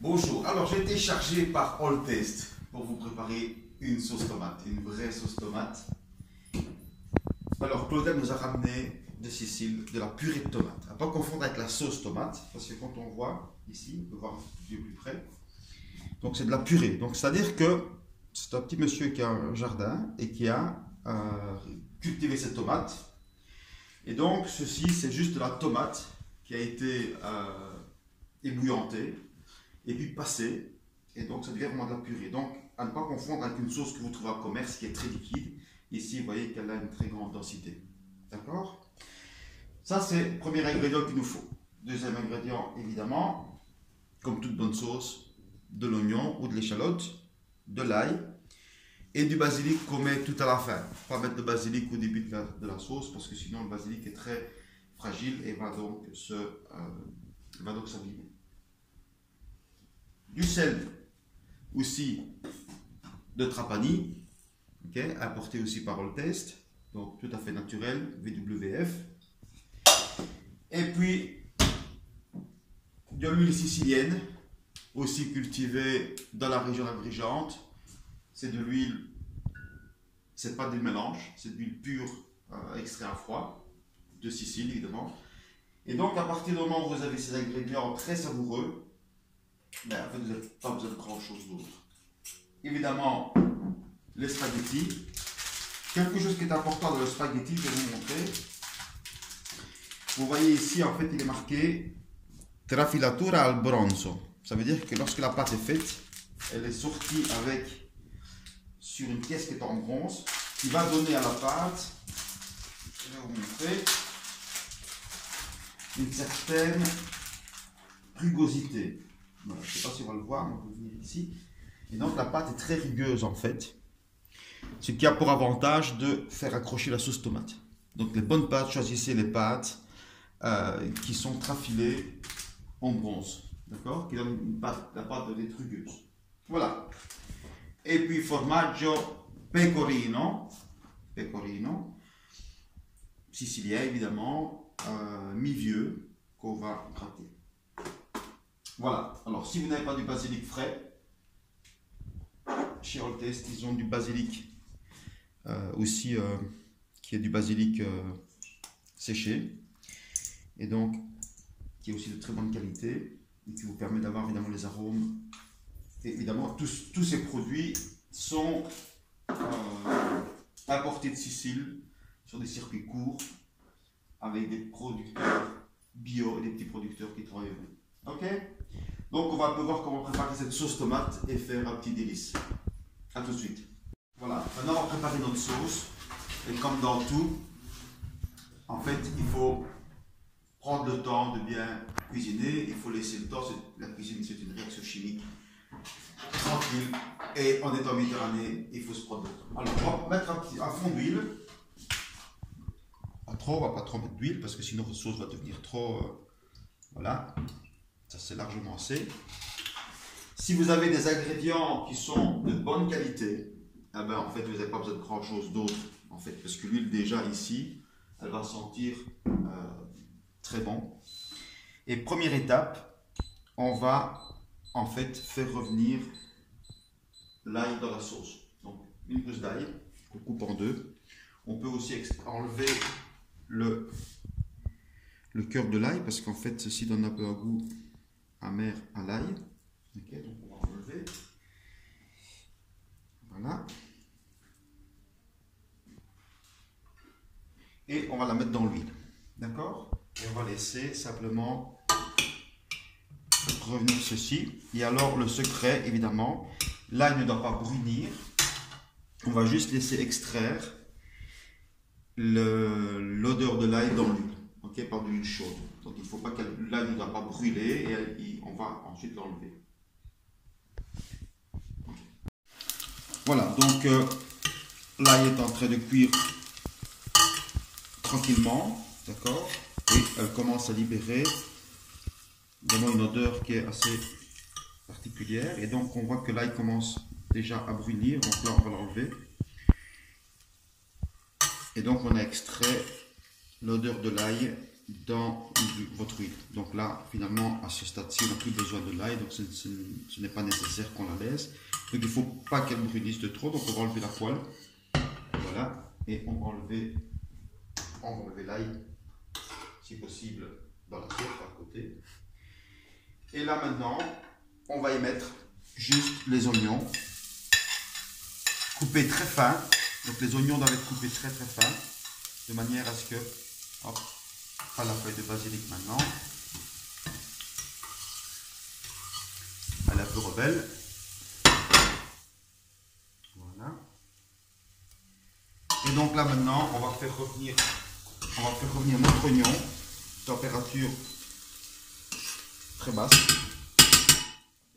Bonjour, alors j'ai été chargé par Alltaste pour vous préparer une sauce tomate, une vraie sauce tomate. Alors Claudel nous a ramené de Sicile de la purée de tomate. À ne pas confondre avec la sauce tomate, parce que quand on voit ici, on peut voir un peu plus près. Donc c'est de la purée. Donc c'est-à-dire que c'est un petit monsieur qui a un jardin et qui a cultivé cette tomate. Et donc ceci c'est juste de la tomate qui a été ébouillantée et puis passée. Et donc ça devient vraiment de la purée. Donc à ne pas confondre avec une sauce que vous trouvez au commerce qui est très liquide. Ici vous voyez qu'elle a une très grande densité. D'accord? Ça c'est le premier ingrédient qu'il nous faut. Deuxième ingrédient évidemment, comme toute bonne sauce, de l'oignon ou de l'échalote, de l'ail et du basilic qu'on met tout à la fin. Pas mettre de basilic au début de la sauce parce que sinon le basilic est très fragile et va donc s'abîmer. Du sel aussi de Trapani, okay, apporté aussi par Alltaste, donc tout à fait naturel, WWF. Et puis de l'huile sicilienne, aussi cultivée dans la région agrigente. C'est de l'huile, c'est pas des mélanges, c'est de l'huile pure extrait à froid, de Sicile évidemment. Et donc à partir du moment où vous avez ces ingrédients très savoureux, ben, en fait vous n'avez pas besoin de grand chose d'autre. Évidemment, les spaghettis. Quelque chose qui est important dans le spaghetti, je vais vous montrer. Vous voyez ici, en fait, il est marqué trafilatura al bronzo. Ça veut dire que lorsque la pâte est faite, elle est sortie avec sur une pièce qui est en bronze, qui va donner à la pâte, je vais vous montrer, une certaine rugosité. Voilà, je ne sais pas si on va le voir, on peut venir ici. Et donc la pâte est très rugueuse en fait, ce qui a pour avantage de faire accrocher la sauce tomate. Donc les bonnes pâtes, choisissez les pâtes qui sont trafilées en bronze, d'accord, qui donnent une pâte, la pâte doit être rugueuse. Voilà. Et puis formaggio pecorino, sicilien évidemment, mi-vieux, qu'on va gratter. Voilà. Alors si vous n'avez pas du basilic frais, chez Alltaste, ils ont du basilic aussi, qui est du basilic séché, et donc qui est aussi de très bonne qualité, et qui vous permet d'avoir évidemment les arômes. Et évidemment, tous ces produits sont importés de Sicile, sur des circuits courts, avec des producteurs bio et des petits producteurs qui travaillent bien. Ok? Donc on va un peu voir comment préparer cette sauce tomate et faire un petit délice. A tout de suite. Voilà, maintenant on va préparer notre sauce. Et comme dans tout, en fait, il faut prendre le temps de bien cuisiner. Il faut laisser le temps. La cuisine, c'est une réaction chimique. Tranquille. Et en étant méditerranéen, il faut se prendre le temps. Alors, on va mettre un fond d'huile. Pas trop, on ne va pas trop mettre d'huile parce que sinon votre sauce va devenir trop. Voilà. Ça, c'est largement assez. Si vous avez des ingrédients qui sont de bonne qualité, eh ben, en fait, vous n'avez pas besoin de grand chose d'autre, en fait, parce que l'huile déjà ici, elle va sentir très bon. Et première étape, on va en fait faire revenir l'ail dans la sauce. Donc une gousse d'ail qu'on coupe en deux. On peut aussi enlever le cœur de l'ail parce qu'en fait ceci donne un peu un goût amer à l'ail. Okay, donc on va enlever. Voilà. Et on va la mettre dans l'huile. D'accord? Et on va laisser simplement revenir ceci. Et alors le secret, évidemment, l'ail ne doit pas brunir. On va juste laisser extraire l'odeur de l'ail dans l'huile. Okay, par de l'huile chaude. Donc il ne faut pas que l'ail ne doit pas brûler et on va ensuite l'enlever. Voilà, donc l'ail est en train de cuire tranquillement, d'accord, et elle commence à libérer vraiment une odeur qui est assez particulière, et donc on voit que l'ail commence déjà à brunir, donc là on va l'enlever, et donc on a extrait l'odeur de l'ail dans votre huile. Donc là, finalement, à ce stade-ci, on n'a plus besoin de l'ail. l'ail, donc ce n'est pas nécessaire qu'on la laisse. Donc il ne faut pas qu'elle brunisse de trop, donc on va enlever la poêle. Voilà, et on va enlever l'ail, si possible, dans l'assiette à côté. Et là maintenant, on va y mettre juste les oignons, coupés très fins. Donc les oignons doivent être coupés très très fins, de manière à ce que, hop, pas la feuille de basilic maintenant, elle est un peu rebelle. Voilà. Et donc là maintenant, on va faire revenir notre oignon, température très basse.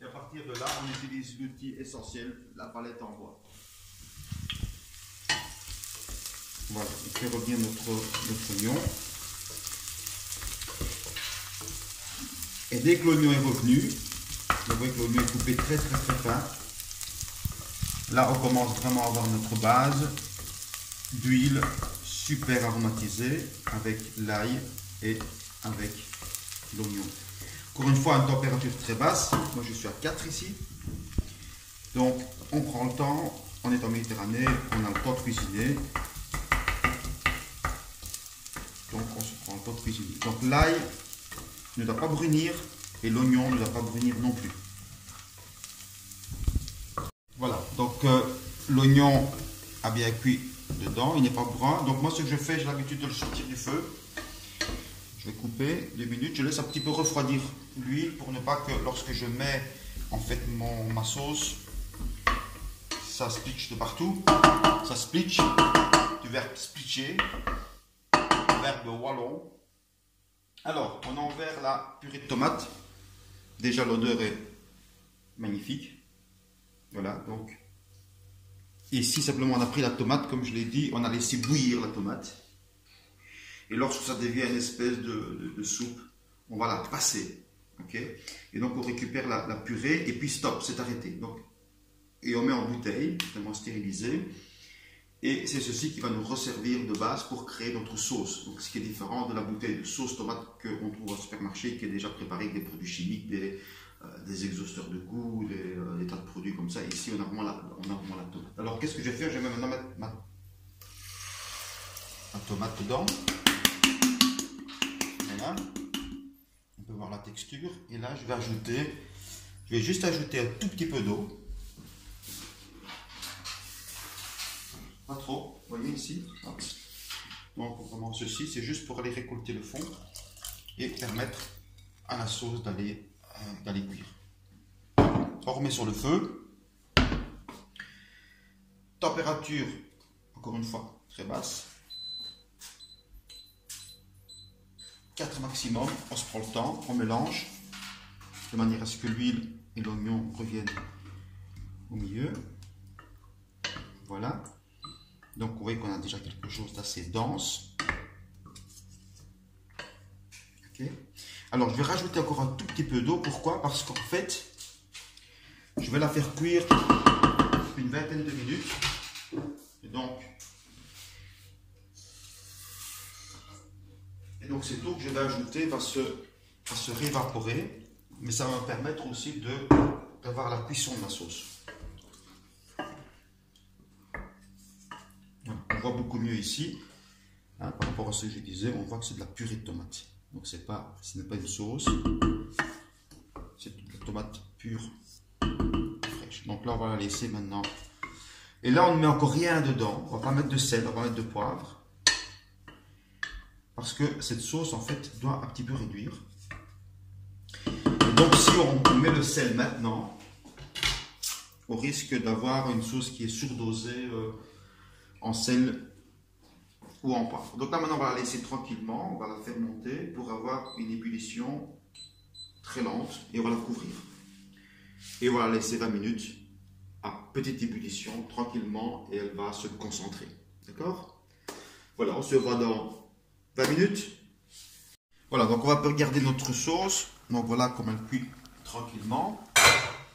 Et à partir de là, on utilise l'outil essentiel, la palette en bois. Voilà, on fait revenir notre oignon. Et dès que l'oignon est revenu, vous voyez que l'oignon est coupé très très très fin. Là, on commence vraiment à avoir notre base d'huile super aromatisée avec l'ail et avec l'oignon. Encore une fois, à une température très basse. Moi, je suis à 4 ici. Donc, on prend le temps. On est en Méditerranée, on a le temps de cuisiner. Donc, on se prend le temps de cuisiner. Donc, l'ail ne doit pas brunir et l'oignon ne doit pas brunir non plus. Voilà, donc l'oignon a bien cuit dedans, il n'est pas brun. Donc moi ce que je fais, j'ai l'habitude de le sortir du feu. Je vais couper 2 minutes, je laisse un petit peu refroidir l'huile pour ne pas que lorsque je mets en fait ma sauce, ça splitch de partout. Ça splitch, du verbe splitcher, du verbe wallon. Alors, on a ouvert la purée de tomates. Déjà l'odeur est magnifique. Voilà, donc ici simplement on a pris la tomate, comme je l'ai dit, on a laissé bouillir la tomate. Et lorsque ça devient une espèce de soupe, on va la passer. Okay, et donc on récupère la purée et puis stop, c'est arrêté. Donc, et on met en bouteille, totalement stérilisée. Et c'est ceci qui va nous resservir de base pour créer notre sauce. Donc, ce qui est différent de la bouteille de sauce tomate qu'on trouve au supermarché, qui est déjà préparée avec des produits chimiques, des exhausteurs de goût, des tas de produits comme ça. Ici, on a vraiment la tomate. Alors, qu'est-ce que je vais faire? Je vais maintenant mettre ma tomate dedans. Voilà. On peut voir la texture. Et là, je vais juste ajouter un tout petit peu d'eau. Pas trop, vous voyez ici. Donc, vraiment, ceci, c'est juste pour aller récolter le fond et permettre à la sauce d'aller cuire. On remet sur le feu. Température, encore une fois, très basse. 4 maximum, on se prend le temps, on mélange de manière à ce que l'huile et l'oignon reviennent au milieu. Voilà. Donc vous voyez qu'on a déjà quelque chose d'assez dense. Okay. Alors je vais rajouter encore un tout petit peu d'eau. Pourquoi? Parce qu'en fait, je vais la faire cuire une vingtaine de minutes. Et donc cette eau que je vais ajouter va se réévaporer. Mais ça va me permettre aussi d'avoir la cuisson de ma sauce. On voit beaucoup mieux ici, hein, par rapport à ce que je disais, on voit que c'est de la purée de tomate. Donc ce n'est pas une sauce, c'est de la tomate pure, fraîche. Donc là on va la laisser maintenant. Et là on ne met encore rien dedans, on ne va pas mettre de sel, on va mettre de poivre. Parce que cette sauce en fait doit un petit peu réduire. Et donc si on met le sel maintenant, on risque d'avoir une sauce qui est surdosée en sel ou en poivre. Donc là maintenant on va la laisser tranquillement, on va la faire monter pour avoir une ébullition très lente et on va la couvrir. Et on va la laisser 20 minutes à petite ébullition tranquillement et elle va se concentrer. D'accord? Voilà, on se voit dans 20 minutes. Voilà, donc on va regarder notre sauce. Donc voilà comment elle cuit tranquillement.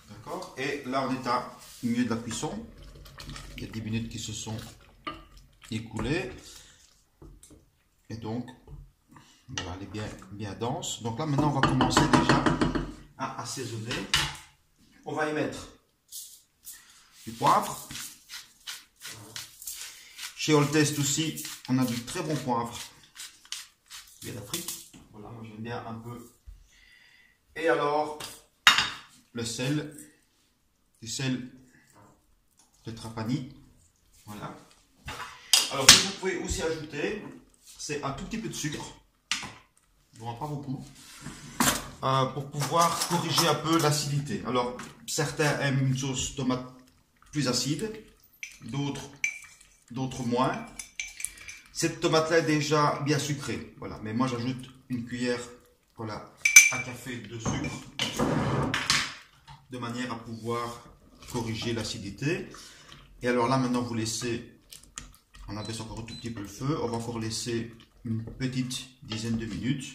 D'accord? Et là on est à milieu de la cuisson. Il y a 10 minutes qui se sont écoulé et donc voilà, elle est bien dense. Donc là maintenant on va commencer déjà à assaisonner. On va y mettre du poivre. Chez Oltest aussi, on a du très bon poivre. Bien d'Afrique. Voilà, moi j'aime bien un peu. Et alors, le sel. Du sel de Trapani. Voilà. Alors, ce que vous pouvez aussi ajouter, c'est un tout petit peu de sucre. Bon, pas beaucoup. Pour pouvoir corriger un peu l'acidité. Alors, certains aiment une sauce tomate plus acide, d'autres moins. Cette tomate-là est déjà bien sucrée. Voilà. Mais moi, j'ajoute une cuillère, voilà, à café de sucre, de manière à pouvoir corriger l'acidité. Et alors là, maintenant, vous laissez, on abaisse encore un tout petit peu le feu. On va encore laisser une petite dizaine de minutes.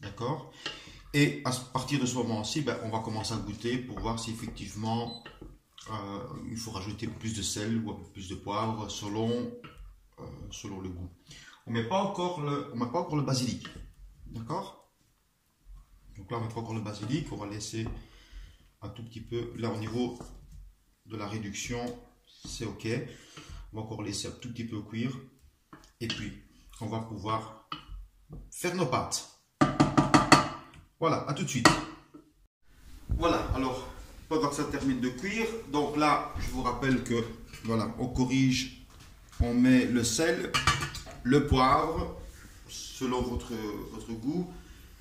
D'accord? Et à partir de ce moment-ci, ben, on va commencer à goûter pour voir si effectivement il faut rajouter plus de sel ou un peu plus de poivre selon le goût. On ne met pas encore le basilic. D'accord? Donc là, on ne met pas encore le basilic. On va laisser un tout petit peu. Là, au niveau de la réduction, c'est OK. On va encore laisser un tout petit peu cuire. Et puis, on va pouvoir faire nos pâtes. Voilà, à tout de suite. Voilà, alors, pendant que ça termine de cuire, donc là, je vous rappelle que, voilà, on corrige, on met le sel, le poivre, selon votre goût,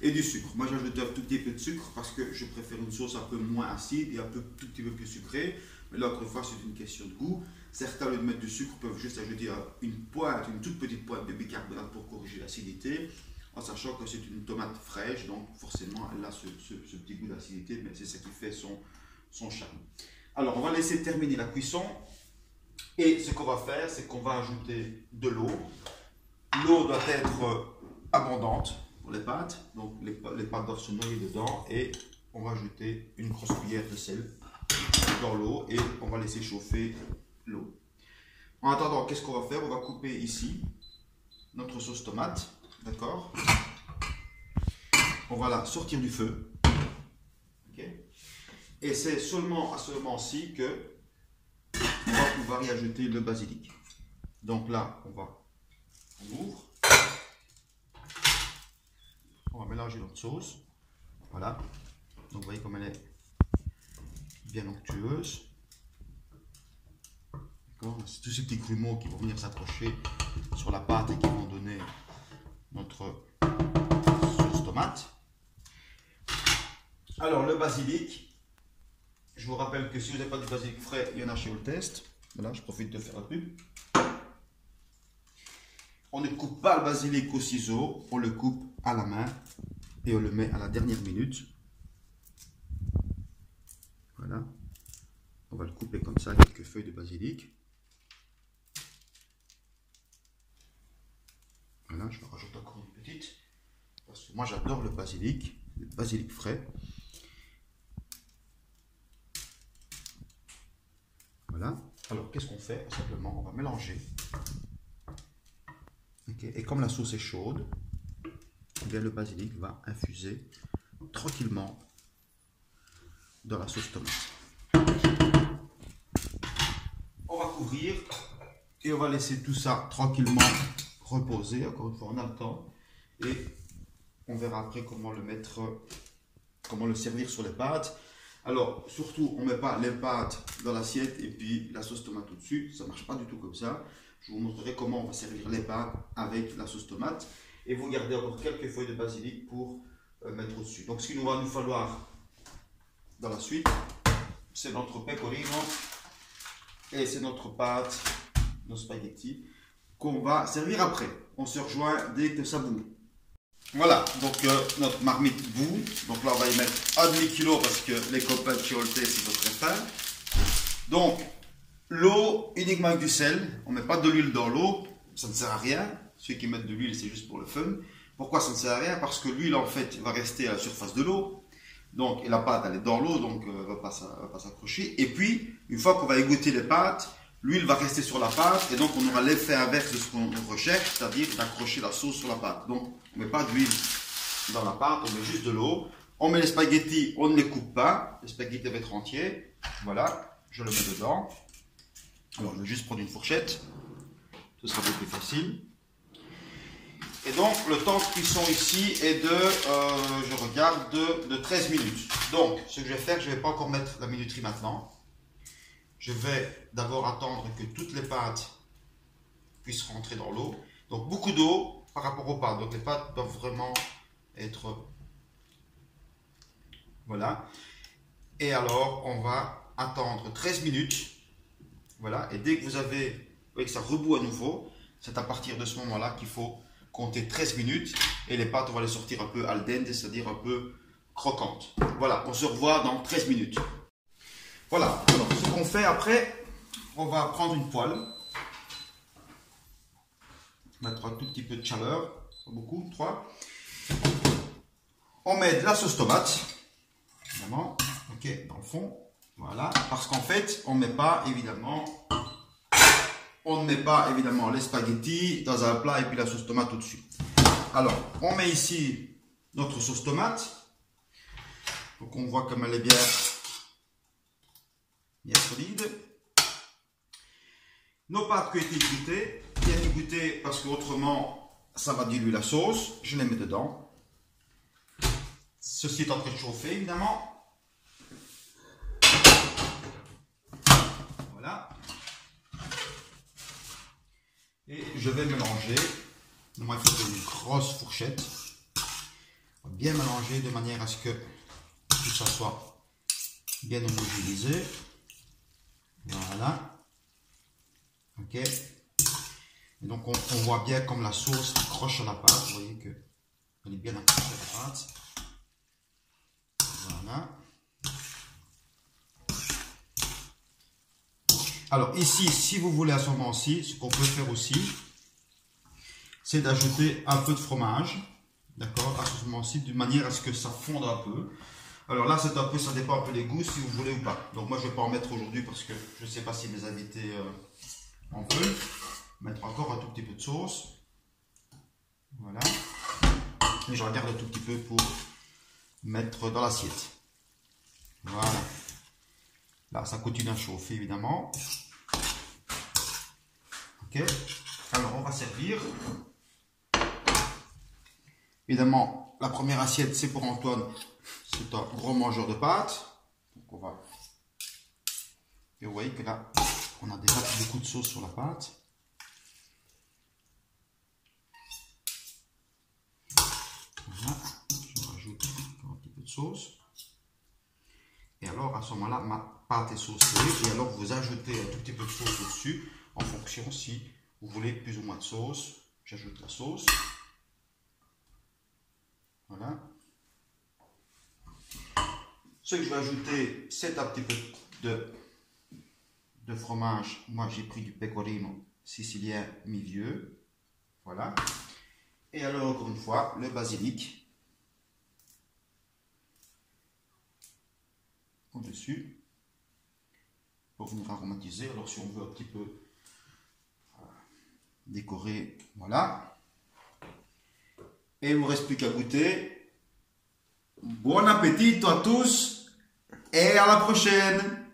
et du sucre. Moi, j'ajoute un tout petit peu de sucre parce que je préfère une sauce un peu moins acide et un tout petit peu plus sucrée. Mais là, encore une fois, c'est une question de goût. Certains, au lieu de mettre du sucre, peuvent juste ajouter une toute petite pointe de bicarbonate pour corriger l'acidité, en sachant que c'est une tomate fraîche, donc forcément elle a ce petit goût d'acidité, mais c'est ça qui fait son charme. Alors on va laisser terminer la cuisson, et ce qu'on va faire, c'est qu'on va ajouter de l'eau. L'eau doit être abondante pour les pâtes, donc les pâtes doivent se noyer dedans, et on va ajouter une grosse cuillère de sel dans l'eau, et on va laisser chauffer l'eau. En attendant, qu'est-ce qu'on va faire? On va couper ici notre sauce tomate. D'accord? On va la sortir du feu. Okay. Et c'est seulement à ce moment-ci que on va pouvoir y ajouter le basilic. Donc là, on ouvre. On va mélanger notre sauce. Voilà. Donc vous voyez comme elle est bien onctueuse. C'est tous ces petits grumeaux qui vont venir s'accrocher sur la pâte et qui vont donner notre sauce tomate. Alors le basilic, je vous rappelle que si vous n'avez pas de basilic frais, il y en a chez Oltest. Voilà, je profite de faire la pub. On ne coupe pas le basilic au ciseau, on le coupe à la main et on le met à la dernière minute. Voilà, on va le couper comme ça, quelques feuilles de basilic. Voilà, je vais rajouter encore une petite, parce que moi j'adore le basilic frais. Voilà, alors qu'est-ce qu'on fait? Simplement, on va mélanger. Okay. Et comme la sauce est chaude, eh bien, le basilic va infuser tranquillement dans la sauce tomate. On va couvrir et on va laisser tout ça tranquillement reposer. Encore une fois, on a le temps et on verra après comment le servir sur les pâtes. Alors surtout, on ne met pas les pâtes dans l'assiette et puis la sauce tomate au-dessus, ça ne marche pas du tout comme ça. Je vous montrerai comment on va servir les pâtes avec la sauce tomate, et vous gardez encore quelques feuilles de basilic pour mettre au-dessus. Donc ce qu'il va nous falloir dans la suite, c'est notre pecorino et c'est notre pâte, nos spaghettis, qu'on va servir après. On se rejoint dès que ça bout. Voilà, donc notre marmite bout. Donc là on va y mettre un demi-kilo parce que les copains de chez Oltest ils sont très fins. Donc l'eau uniquement avec du sel, on ne met pas de l'huile dans l'eau, ça ne sert à rien. Ceux qui mettent de l'huile c'est juste pour le fun. Pourquoi ça ne sert à rien? Parce que l'huile en fait va rester à la surface de l'eau. Donc, et la pâte elle est dans l'eau, donc elle ne va pas s'accrocher. Et puis, une fois qu'on va égoutter les pâtes, l'huile va rester sur la pâte et donc on aura l'effet inverse de ce qu'on recherche, c'est-à-dire d'accrocher la sauce sur la pâte. Donc on ne met pas d'huile dans la pâte, on met juste de l'eau On met les spaghettis, on ne les coupe pas. Les spaghettis doivent être entiers. Voilà, je le mets dedans. Alors, je vais juste prendre une fourchette. Ce sera beaucoup plus facile. Et donc, le temps de cuisson ici est de, je regarde, de 13 minutes. Donc, ce que je vais faire, je ne vais pas encore mettre la minuterie maintenant. Je vais d'abord attendre que toutes les pâtes puissent rentrer dans l'eau. Donc, beaucoup d'eau par rapport aux pâtes. Donc, les pâtes doivent vraiment être... Voilà. Et alors, on va attendre 13 minutes. Voilà. Et dès que vous avez... Vous voyez que ça rebout à nouveau. C'est à partir de ce moment-là qu'il faut compter 13 minutes. Et les pâtes, on va les sortir un peu al dente, c'est-à-dire un peu croquantes. Voilà. On se revoit dans 13 minutes. Voilà. Alors, ce qu'on fait après, on va prendre une poêle. Mettre un tout petit peu de chaleur. Pas beaucoup, 3. On met de la sauce tomate. Évidemment, ok, dans le fond, voilà, parce qu'en fait, on ne met pas évidemment les spaghettis dans un plat et puis la sauce tomate au-dessus. Alors, on met ici notre sauce tomate, donc on voit comme elle est bien solide. Nos pâtes qui ont été égouttées, bien égouttées parce qu'autrement, ça va diluer la sauce. Je les mets dedans. Ceci est en train de chauffer, évidemment. Voilà. Et je vais mélanger. Moi, il faut une grosse fourchette. Bien mélanger de manière à ce que tout ça soit bien homogénéisé. Voilà. Ok. Et donc, on voit bien comme la sauce accroche à la pâte. Vous voyez qu'elle est bien accrochée à la pâte. Voilà. Alors ici, si vous voulez à ce moment-ci, ce qu'on peut faire aussi, c'est d'ajouter un peu de fromage, d'accord, à ce moment-ci, de manière à ce que ça fonde un peu. Alors là, c'est un peu, ça dépend un peu des goûts, si vous voulez ou pas. Donc moi, je ne vais pas en mettre aujourd'hui parce que je ne sais pas si mes invités en veulent. Mettre encore un tout petit peu de sauce. Voilà. Et je regarde un tout petit peu pour mettre dans l'assiette. Voilà. Là, ça continue à chauffer, évidemment. Ok. Alors, on va servir. Évidemment, la première assiette, c'est pour Antoine. C'est un gros mangeur de pâtes. Donc, on va... Et vous voyez que là, on a déjà beaucoup de sauce sur la pâte. Voilà. Je rajoute un petit peu de sauce. Et alors, à ce moment-là, ma pâte est saucée. Et alors, vous ajoutez un tout petit peu de sauce au-dessus, en fonction si vous voulez plus ou moins de sauce. J'ajoute la sauce. Voilà. Ce que je vais ajouter, c'est un petit peu de fromage. Moi, j'ai pris du pecorino sicilien mi-vieux. Voilà. Et alors, encore une fois, le basilic. Au-dessus pour venir aromatiser. Alors si on veut un petit peu décorer, voilà. Et il ne vous reste plus qu'à goûter. Bon appétit à tous et à la prochaine.